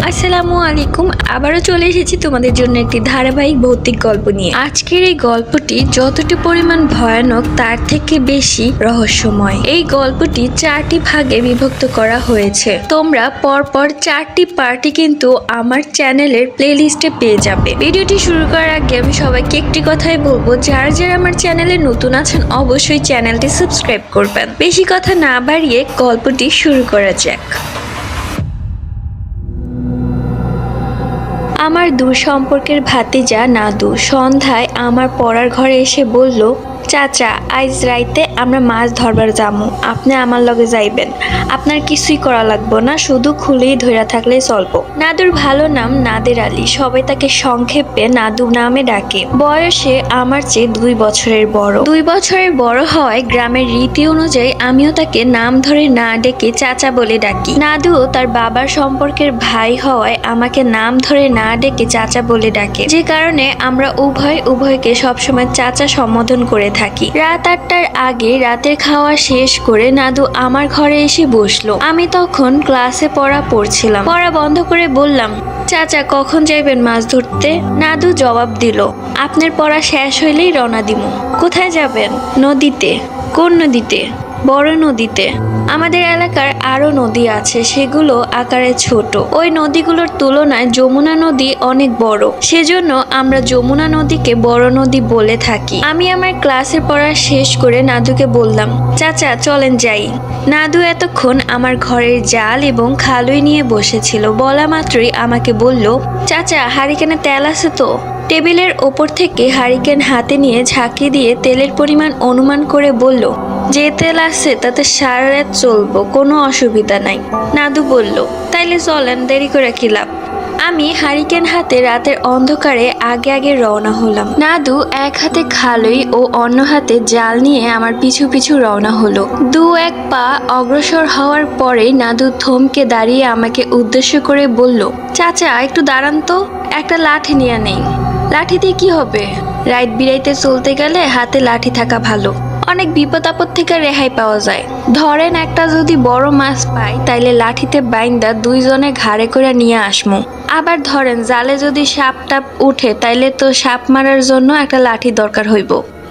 আসসালামু আলাইকুম। আবারও চলে এসেছি তোমাদের জন্য একটি ধারাবাহিক ভৌতিক গল্প নিয়ে। আজকের এই গল্পটি যতটা পরিমাণ ভয়ানক তার থেকে বেশি রহস্যময়। এই গল্পটি 4টি ভাগে বিভক্ত করা হয়েছে। তোমরা পরপর 4টি পার্টি কিন্তু আমার চ্যানেলের প্লেলিস্টে পেয়ে যাবে। ভিডিওটি শুরু করার আগে আমি সবাইকে একটি কথাই বলবো, যারা যারা আমার চ্যানেলে নতুন আছেন অবশ্যই চ্যানেলটি সাবস্ক্রাইব করবেন। বেশি কথা না বাড়িয়ে গল্পটি শুরু করা যাক। আমার দূর সম্পর্কের ভাতিজা নাদু সন্ধ্যায় আমার পড়ার ঘরে এসে বলল, চাচা আইজ রাইতে আমরা মাছ ধরবার যামু, আপনি আমার লগে যাইবেন। আপনার কিছুই করা লাগবো না, শুধু খুলেই ধইরা থাকলেই চলবো। নাদুর ভালো নাম নাদের আলী, সবাই তাকে সংক্ষেপে নাদু নামে ডাকে। বয়সে আমার চেয়ে 2 বছরের বড়। 2 বছরের বড় হওয়ায় গ্রামের রীতি অনুযায়ী আমিও তাকে নাম ধরে না ডেকে চাচা বলে ডাকি। নাদুও তার বাবার সম্পর্কের ভাই হওয়ায় আমাকে নাম ধরে না ডেকে চাচা বলে ডাকে, যে কারণে আমরা উভয়কে সবসময় চাচা সম্বোধন করে থাকি। রাত 8টার আগে রাতের খাওয়া শেষ করে নাদু আমার ঘরে এসে বসলো। আমি তখন ক্লাসে পড়ছিলাম। পড়া বন্ধ করে বললাম, চাচা কখন যাইবেন মাছ ধরতে? নাদু জবাব দিল, আপনার পড়া শেষ হইলেই রওনা দিমু। কোথায় যাবেন? নদীতে। কোন নদীতে? বড় নদীতে। আমাদের এলাকার আরো নদী আছে, সেগুলো আকারে ছোট। ওই নদীগুলোর তুলনায় যমুনা নদী অনেক বড়, সেজন্য আমরা যমুনা নদীকে বড় নদী বলে থাকি। আমি আমার ক্লাসের পড়া শেষ করে নাদুকে বললাম, চাচা চলেন যাই। নাদু এতক্ষণ আমার ঘরের জাল এবং খালুই নিয়ে বসেছিল। বলা মাত্রই আমাকে বলল, চাচা হারিকেনে তেল আছে তো? টেবিলের ওপর থেকে হারিকেন হাতে নিয়ে ঝাঁকি দিয়ে তেলের পরিমাণ অনুমান করে বলল, যে তেল আছে তাতে সারা রাত চলবো, কোনো অসুবিধা নাই। নাদু বলল, তাইলে চলেন, দেরি করে কি লাভ। আমি হারিকেন হাতে রাতের অন্ধকারে আগে রওনা হলাম। নাদু এক হাতে খালই ও অন্য হাতে জাল নিয়ে আমার পিছু পিছু রওনা হলো। 2-1 পা অগ্রসর হওয়ার পরে নাদু থমকে দাঁড়িয়ে আমাকে উদ্দেশ্য করে বলল, চাচা একটু দাঁড়ান তো, একটা লাঠি নিয়ে নেই। লাঠি দিয়ে কি হবে? রাইত বিরাইতে চলতে গেলে হাতে লাঠি থাকা ভালো, অনেক বিপদ আপদ থেকে রেহাই পাওয়া যায়। ধরেন একটা যদি বড় মাছ পাই, তাইলে লাঠিতে বাইন্দা 2 জনে ঘাড়ে করে নিয়ে আসমু। আবার ধরেন জালে যদি সাপ টাপ উঠে, তাইলে তো সাপ মারার জন্য একটা লাঠি দরকার হইব।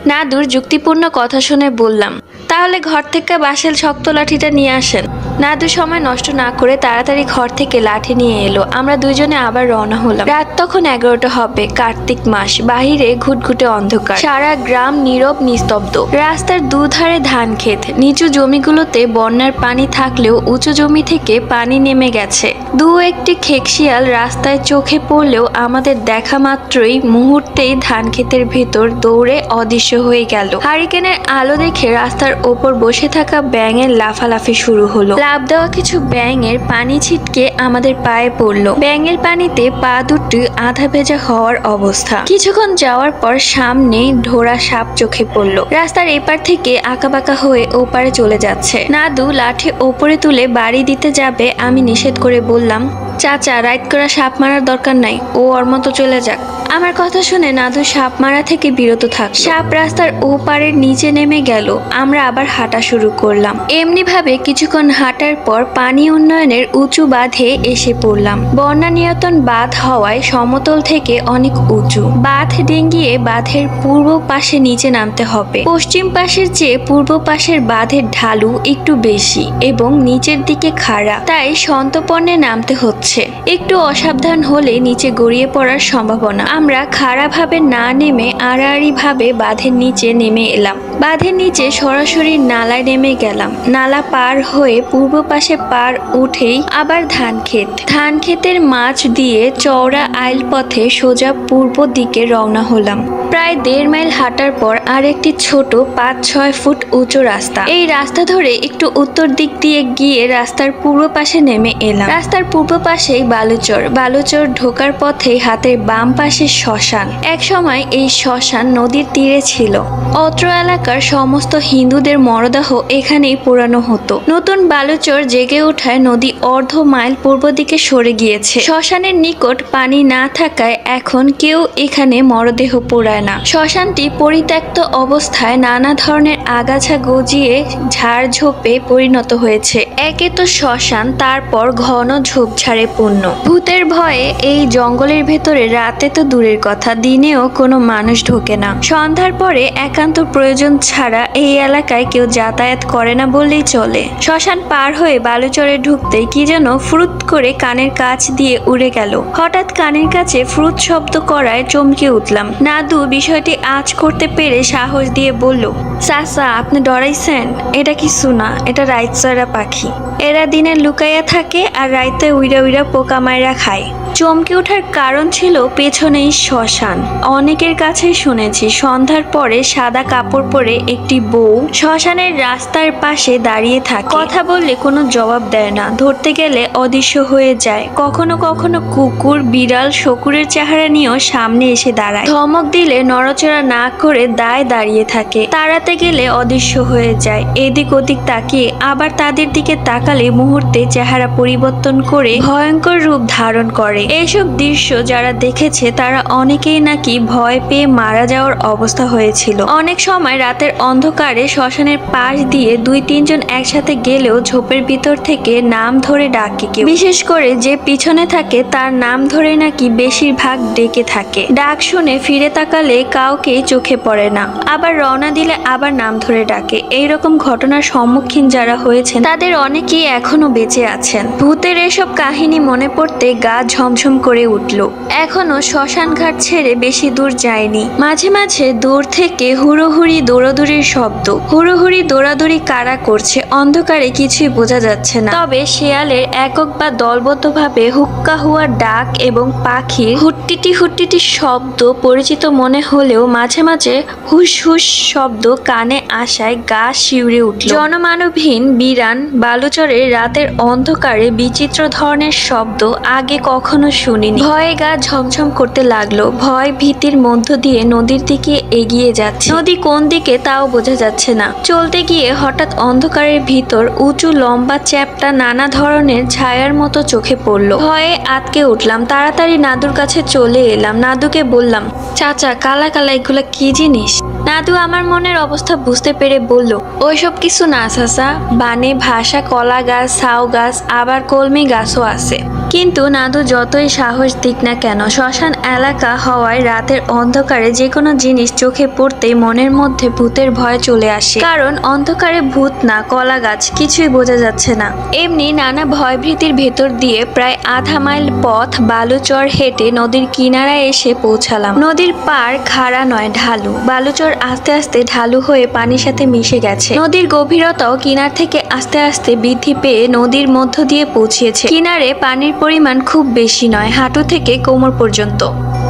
নাদুর যুক্তিপূর্ণ কথা শুনে বললাম, তাহলে ঘর থেকে বাঁশের শক্ত লাঠিটা নিয়ে আসেন। নাদু সময় নষ্ট না করে তাড়াতাড়ি ঘর থেকে লাঠি নিয়ে এলো। আমরা 2 জনে আবার রওনা হলাম। রাত তখন 11টা হবে, কার্তিক মাস। বাহিরে ঘুটঘুটে অন্ধকার, সারা গ্রাম নীরব নিস্তব্ধ। রাস্তার দুধারে ধান ক্ষেত। নিচু জমিগুলোতে বন্যার পানি থাকলেও উঁচু জমি থেকে পানি নেমে গেছে। 2-1টি খেকশিয়াল রাস্তায় চোখে পড়লেও আমাদের দেখা মাত্রই মুহূর্তেই ধান ক্ষেতের ভেতর দৌড়ে অদৃশ্য হয়ে গেল। হারিকেনের আলো দেখে রাস্তার ওপর বসে থাকা ব্যাঙের লাফালাফি শুরু হলো। লাফ দেওয়া কিছু ব্যাঙের পানি ছিটকে আমাদের পায়ে পড়লো। ব্যাঙের পানিতে পা দুটি আধা ভেজা হওয়ার অবস্থা। কিছুক্ষণ যাওয়ার পর সামনে ঢোড়া সাপ চোখে পড়লো। রাস্তার এপার থেকে আঁকাবাঁকা হয়ে ওপারে চলে যাচ্ছে। নাদু লাঠি ওপরে তুলে বাড়ি দিতে যাবে, আমি নিষেধ করে বললাম, চাচা রাইট করা সাপ মারার দরকার নাই, ও ওর মতো চলে যাক। আমার কথা শুনে নাদু সাপ মারা থেকে বিরত থাক। সাপ রাস্তার ওপারের নিচে নেমে গেল। আমরা আবার হাঁটা শুরু করলাম। এমনি ভাবে কিছুক্ষণ হাঁটার পর পানি উন্নয়নের উঁচু বাঁধে এসে পড়লাম। বন্যা নিয়ন্ত্রণ বাঁধ হওয়ায় সমতল থেকে অনেক উঁচু। বাঁধ ডিঙ্গিয়ে বাঁধের পূর্ব পাশে নিচে নামতে হবে। পশ্চিম পাশের চেয়ে পূর্ব পাশের বাঁধের ঢালু একটু বেশি এবং নিচের দিকে খাড়া, তাই সন্তর্পণে নামতে হচ্ছে। একটু অসাবধান হলে নিচে গড়িয়ে পড়ার সম্ভাবনা। আমরা খাড়া ভাবে না নেমে আড়াআড়ি ভাবে বাঁধের নিচে নেমে এলাম। বাঁধের নিচে সরাসরি নালায় নেমে গেলাম। নালা পার হয়ে পূর্ব পাশে পার উঠেই আবার ধান ক্ষেতের মাছ দিয়ে চওড়া আইল পথে সোজা পূর্ব দিকে রওনা হলাম। প্রায় 1.5 মাইল হাঁটার পর আরেকটি ছোট 5-6 ফুট উঁচু রাস্তা। এই রাস্তা ধরে একটু উত্তর দিক দিয়ে গিয়ে রাস্তার পূর্ব পাশে নেমে এলাম। রাস্তার পূর্ব পাশেই বালুচর ঢোকার পথে হাতের বাম পাশে শ্মশান। একসময় এই শ্মশান নদীর তীরে ছিল। অত্র এলাকার সমস্ত হিন্দুদের মরদেহ এখানেই পোড়ানো হতো। নতুন বালুচর জেগে ওঠায় নদী অর্ধ মাইল পূর্ব দিকে সরে গিয়েছে। শ্মশানের নিকট পানি না থাকায় এখন কেউ এখানে মরদেহ পোড়ায় না। শ্মশানটি পরিত্যক্ত অবস্থায় নানা ধরনের আগাছা গজিয়ে ঝাড়ঝোপে পরিণত হয়েছে। একে তো শ্মশান, তারপর ঘন ঝোপঝাড়ে পূর্ণ। ভূতের ভয়ে এই জঙ্গলের ভেতরে রাতে তো দূরের কথা, দিনেও কোনো মানুষ ঢোকে না। সন্ধ্যার পরে একান্ত প্রয়োজন ছাড়া এই এলাকায় কেউ যাতায়াত করে না বললেই চলে। শ্মশান পার হয়ে বালুচরে ঢুকতেই কি যেন ফ্রুত করে কানের কাছ দিয়ে উড়ে গেল। হঠাৎ কানের কাছে ফ্রুত শব্দ করায় চমকে উঠলাম। নাদু বিষয়টি আঁচ করতে পেরে সাহস দিয়ে বলল, চাচা আপনি ডরাইছেন? এটা কিছু না, এটা রাইতচরা পাখি। এরা দিনে লুকাইয়া থাকে আর রাইতে উইরা উইরা পোকা মাইরা খায়। চমকে ওঠার কারণ ছিল পেছনেই শ্মশান। অনেকের কাছে শুনেছি সন্ধ্যার পরে সাদা কাপড় পরে একটি বউ শ্মশানের রাস্তার পাশে দাঁড়িয়ে থাকে। কথা বললে কোনো জবাব দেয় না, ধরতে গেলে অদৃশ্য হয়ে যায়। কখনো কখনো কুকুর, বিড়াল, শকুরের চেহারা নিয়েও সামনে এসে দাঁড়ায়। ধমক দিলে নড়াচড়া না করে দাঁড়িয়ে থাকে। তাড়াতে গেলে অদৃশ্য হয়ে যায়। এদিক ওদিক তাকিয়ে আবার তাদের দিকে তাকালে মুহূর্তে চেহারা পরিবর্তন করে ভয়ঙ্কর রূপ ধারণ করে। এইসব দৃশ্য যারা দেখেছে তারা অনেকেই নাকি ভয় পেয়ে মারা যাওয়ার অবস্থা হয়েছিল। অনেক সময় রাতের অন্ধকারে শ্মশানের পাশ দিয়ে 2-3 জন একসাথে গেলেও ঝোপের ভিতর থেকে নাম ধরে ডাকে কেউ। বিশেষ করে যে পিছনে থাকে তার নাম ধরে নাকি বেশিরভাগ ডেকে থাকে। ডাক শুনে ফিরে তাকালে কাউকেই চোখে পড়ে না, আবার রওনা দিলে আবার নাম ধরে ডাকে। এইরকম ঘটনার সম্মুখীন যারা হয়েছেন তাদের অনেকেই এখনো বেঁচে আছেন। ভূতের এসব কাহিনী মনে পড়তে গা ঝমঝম করে উঠল। এখনো শ্মশান ঘাট ছেড়ে বেশি দূর যায়নি। মাঝে মাঝে দূর থেকে হুড়োহুড়ি দৌড়াদৌড়ির শব্দ। হুড়োহুড়ি দৌড়াদৌড়ি কারা করছে অন্ধকারে কিছুই বোঝা যাচ্ছে না। তবে শেয়ালের একক বা দলবদ্ধভাবে হুক্কা হুয়ার ডাক এবং পাখির হুট্টিটি শব্দ পরিচিত মনে হলেও মাঝে মাঝে হুস হুস শব্দ কানে আসায় গা শিউরে উঠল। জনমানবহীন বিরান বালুচরের রাতের অন্ধকারে বিচিত্র ধরনের শব্দ আগে কখনো শুনিনি। ভয়ে গা ঝমঝম করতে লাগলো। ভয় ভীতির মধ্য দিয়ে নদীর দিকে এগিয়ে যাচ্ছে। নদী কোন দিকে তাও বোঝা যাচ্ছে না। চলতে গিয়ে হঠাৎ অন্ধকারের ভিতর উঁচু লম্বা চ্যাপ্টা নানা ধরনের ছায়ার মতো চোখে পড়লো। ভয়ে আটকে উঠলাম। তাড়াতাড়ি নাদুর কাছে চলে এলাম। নাদুকে বললাম, চাচা কালা কালা এগুলা কি জিনিস? নাদু আমার মনের অবস্থা বুঝতে পেরে বলল, ওইসব কিছু না চাচা, বানে ভাষা কলা গাছ, সাউ গাছ, আবার কলমি গাছও আছে। কিন্তু নাদু যতই সাহস দিক না কেন, শ্মশান এলাকা হওয়ায় রাতের অন্ধকারে যে কোনো জিনিস চোখে পড়তেই মনের মধ্যে ভূতের ভয় চলে আসে। কারণ অন্ধকারে ভূত না কলা গাছ কিছুই বোঝা যাচ্ছে না। এমনি নানা ভয়ভীতির ভেতর দিয়ে প্রায় আধা মাইল পথ বালুচর হেঁটে নদীর কিনারায় এসে পৌঁছালাম। নদীর পাড় খাড়া নয়, ঢালু। বালুচর আস্তে আস্তে ঢালু হয়ে পানির সাথে মিশে গেছে। নদীর গভীরতাও কিনার থেকে আস্তে আস্তে বৃদ্ধি পেয়ে নদীর মধ্য দিয়ে পৌঁছেছে। কিনারে পানির পরিমাণ খুব বেশি নয়, হাঁটু থেকে কোমর পর্যন্ত।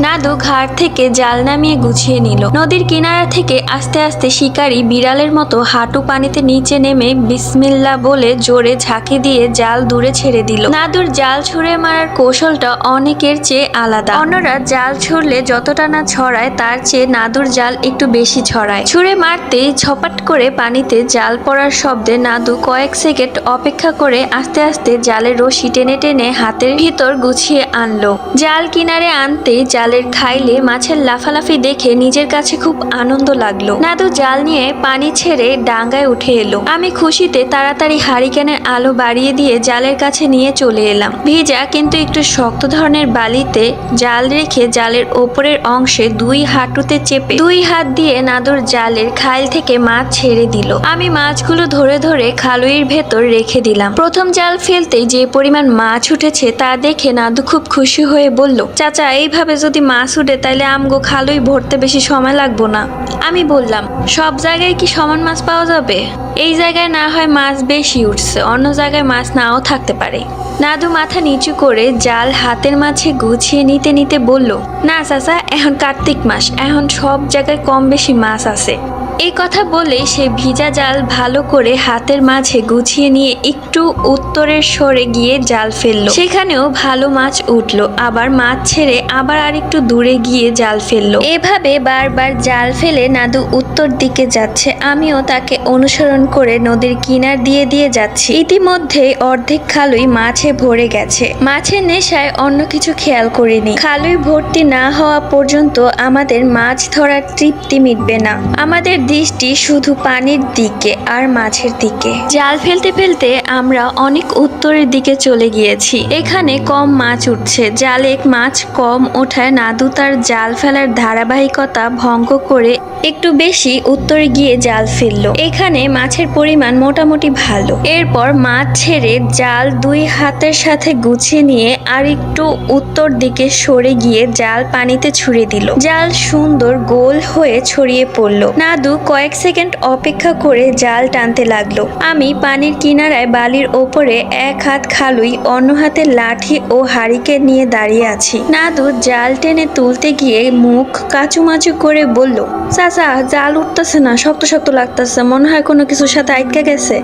নাদু ঘাট থেকে জাল নামিয়ে গুছিয়ে নিল। নদীর কিনারা থেকে আস্তে আস্তে শিকারী বিড়ালের মতো হাঁটু পানিতে নিচে নেমে বিসমিল্লাহ বলে জোরে ঝাঁকি দিয়ে জাল দূরে ছেড়ে দিল। নাদুর জাল ছুঁড়ে মারার কৌশলটা অনেকের চেয়ে আলাদা। অন্যরা জাল ছুড়লে যতটা না ছড়ায় তার চেয়ে নাদুর জাল একটু বেশি ছড়ায়। ছুঁড়ে মারতেই ঝপাট করে পানিতে জাল পড়ার শব্দে নাদু কয়েক সেকেন্ড অপেক্ষা করে আস্তে আস্তে জালের রশি টেনে টেনে হাতের ভিতর গুছিয়ে আনলো। জাল কিনারে আনতেই জালের ঘাইলে মাছের লাফালাফি দেখে নিজের কাছে খুব আনন্দ লাগলো। নাদু জাল নিয়ে পানি ছেড়ে ডাঙ্গায় উঠে এলো। আমি খুশিতে তাড়াতাড়ি হারিকেনের আলো বাড়িয়ে দিয়ে জালের কাছে নিয়ে চলে এলাম। ভিজা কিন্তু একটু শক্ত ধরনের বালিতে জাল রেখে জালের ওপরের অংশে 2 হাঁটুতে চেপে 2 হাত দিয়ে নাদুর জালের খাইল থেকে মাছ ছেড়ে দিল। আমি মাছগুলো ধরে ধরে খালুইর ভেতর রেখে দিলাম। প্রথম জাল ফেলতেই যে পরিমাণ মাছ উঠেছে তা দেখে নাদু খুব খুশি হয়ে বলল, চাচা এইভাবে যদি মাছ উঠে তাইলে আমগো খালুই ভরতে বেশি সময় লাগবো না। আমি বললাম, সব জায়গায় কি সমান মাছ পাওয়া যাবে? এই জায়গায় না হয় মাছ বেশি উঠছে, অন্য জায়গায় মাছ নাও থাকতে পারে। নাদু মাথা নিচু করে জাল হাতের মাঝে গুছিয়ে নিতে নিতে বলল, না চাচা এখন কার্তিক মাস, এখন সব জায়গায় কম বেশি মাছ আছে। এই কথা বলে সে ভিজা জাল ভালো করে হাতের মাঝে গুছিয়ে নিয়ে একটু উত্তরের সরে গিয়ে জাল ফেললো। সেখানেও ভালো মাছ উঠলো, আবার মাছ ছেড়ে আবার আরেকটু দূরে গিয়ে জাল ফেললো। এভাবে বারবার জাল ফেলে নাদু উত্তর দিকে যাচ্ছে, আমিও তাকে অনুসরণ করে নদীর কিনার দিয়ে দিয়ে যাচ্ছি। ইতিমধ্যে অর্ধেক খালুই মাছে ভরে গেছে। মাছের নেশায় অন্য কিছু খেয়াল করিনি। খালুই ভর্তি না হওয়া পর্যন্ত আমাদের মাছ ধরার তৃপ্তি মিটবে না। আমাদের দৃষ্টি শুধু পানির দিকে আর মাছের দিকে। জাল ফেলতে ফেলতে আমরা অনেক উত্তরের দিকে চলে গিয়েছি। এখানে কম মাছ উঠছে। জালে মাছ কম ওঠায় নাদু তার জাল ফেলার ধারাবাহিকতা ভঙ্গ করে একটু বেশি উত্তরে গিয়ে জাল ফেললো। এখানে মাছের পরিমাণ মোটামুটি ভালো। এরপর মাছ ছেড়ে জাল দুই হাতের সাথে গুছিয়ে নিয়ে আর একটু উত্তর দিকে সরে গিয়ে জাল পানিতে ছুড়ে দিল। জাল সুন্দর গোল হয়ে ছড়িয়ে পড়লো। নাদু কয়েক সেকেন্ড অপেক্ষা করে জাল টানতে লাগলো। আমি পানির কিনারায় বালির ওপরে এক হাত খালুই, অন্য হাতে লাঠি ও হারিকেন নিয়ে দাঁড়িয়ে আছি। নাদু জাল টেনে তুলতে গিয়ে মুখ কাচুমাচু করে বলল, চাচা জাল উঠতেছে না, শক্ত শক্ত লাগতেছে, মনে হয় কোনো কিছুর সাথে আটকে গেছে।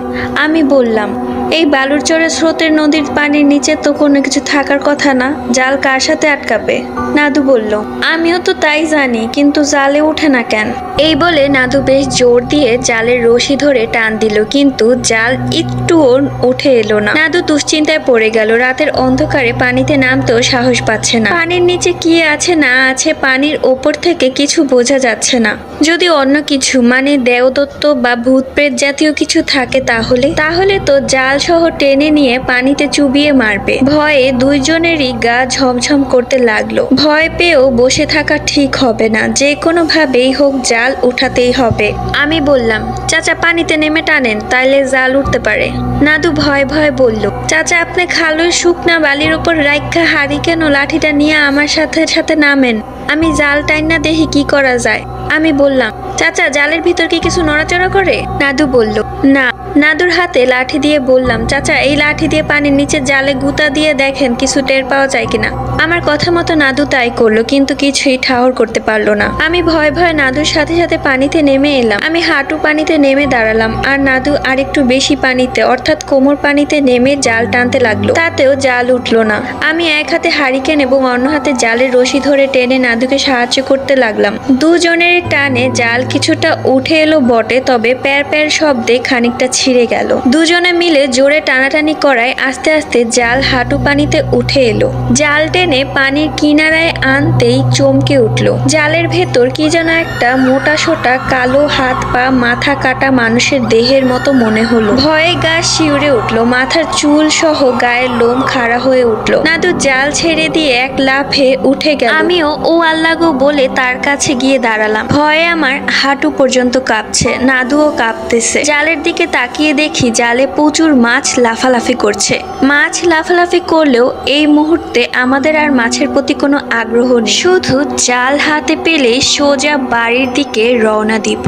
আমি বললাম, এই বালুর চরে স্রোতের নদীর পানির নিচে তো কোনো কিছু থাকার কথা না, জাল কার সাথে আটকাবে? নাদু বলল, আমিও তো তাই জানি, কিন্তু জালে উঠে না কেন? এই বলে নাদু বেশ জোর দিয়ে জালের রশি ধরে টান দিল, কিন্তু জাল একটুও উঠে এলো না। নাদু দুশ্চিন্তায় পড়ে গেল। রাতের অন্ধকারে পানিতে নামতেও সাহস পাচ্ছে না। পানির নিচে কি আছে না আছে পানির ওপর থেকে কিছু বোঝা যাচ্ছে না। যদি অন্য কিছু মানে দেওদত্ত বা ভূতপ্রেত জাতীয় কিছু থাকে তাহলে তো জাল সহ টেনে নিয়ে পানিতে চুবিয়ে মারবে। ভয়ে দুইজনেরই গা ঝমঝম করতে লাগলো। ভয় পেয়েও বসে থাকা ঠিক হবে না, যে কোনো ভাবেই হোক জাল উঠাতেই হবে। আমি বললাম, চাচা পানিতে নেমে টানেন, তাইলে জাল উঠতে পারে। নাদু ভয় ভয় বলল, চাচা আপনি খালুর শুকনা বালির উপর রাইখা হারিকেন ও লাঠিটা নিয়ে আমার সাথে সাথে নামেন, আমি জাল টাইনা দেখি কি করা যায়। আমি বললাম, চাচা জালের ভিতর কি কিছু নড়াচড়া করে? নাদু বলল, না। নাদুর হাতে লাঠি দিয়ে বললাম, চাচা এই লাঠি দিয়ে পানির নিচে জালে গুতা দিয়ে দেখেন কিছু টের পাওয়া যায় কিনা। আমার কথা মতো নাদু তাই করলো, কিন্তু কিছুই ঠাহর করতে পারলো না। আমি ভয় ভয় নাদুর সাথে সাথে পানিতে নেমে এলাম। আমি হাঁটু পানিতে নেমে দাঁড়ালাম, আর নাদু আরেকটু বেশি পানিতে অর্থাৎ কোমর পানিতে নেমে জাল টানতে লাগলো। তাতেও জাল উঠলো না। আমি এক হাতে হারিকেন এবং অন্য হাতে জালের রশি ধরে টেনে নাদুকে সাহায্য করতে লাগলাম। দুজনের টানে জাল কিছুটা উঠে এলো বটে, তবে প্যার প্যার শব্দে খানিকটা ছিঁড়ে গেল। দুজনে মিলে জোরে টানাটানি করায় আস্তে আস্তে জাল হাঁটু পানিতে উঠে এলো। জাল টেনে পানির কিনারায় আনতেই চমকে উঠলো। জালের ভেতর কি যেন একটা মোটা সোটা কালো হাত পা মাথা কাটা মানুষের দেহের মতো মনে হলো। ভয়ে গা শিউরে উঠলো, মাথার চুল সহ গায়ের লোম খাড়া হয়ে উঠলো। নাদু জাল ছেড়ে দিয়ে এক লাফে উঠে গেল। আমিও ও আল্লাহ গো বলে তার কাছে গিয়ে দাঁড়ালাম। ভয়ে আমার হাঁটু পর্যন্ত কাঁপছে, নাদুও কাঁপতেছে। জালের দিকে তাকিয়ে দেখি জালে প্রচুর মাছ লাফালাফি করছে। মাছ লাফালাফি করলেও এই মুহূর্তে আমাদের আর মাছের প্রতি কোনো আগ্রহ নেই। শুধু জাল হাতে পেলেই সোজা বাড়ির দিকে রওনা দিব।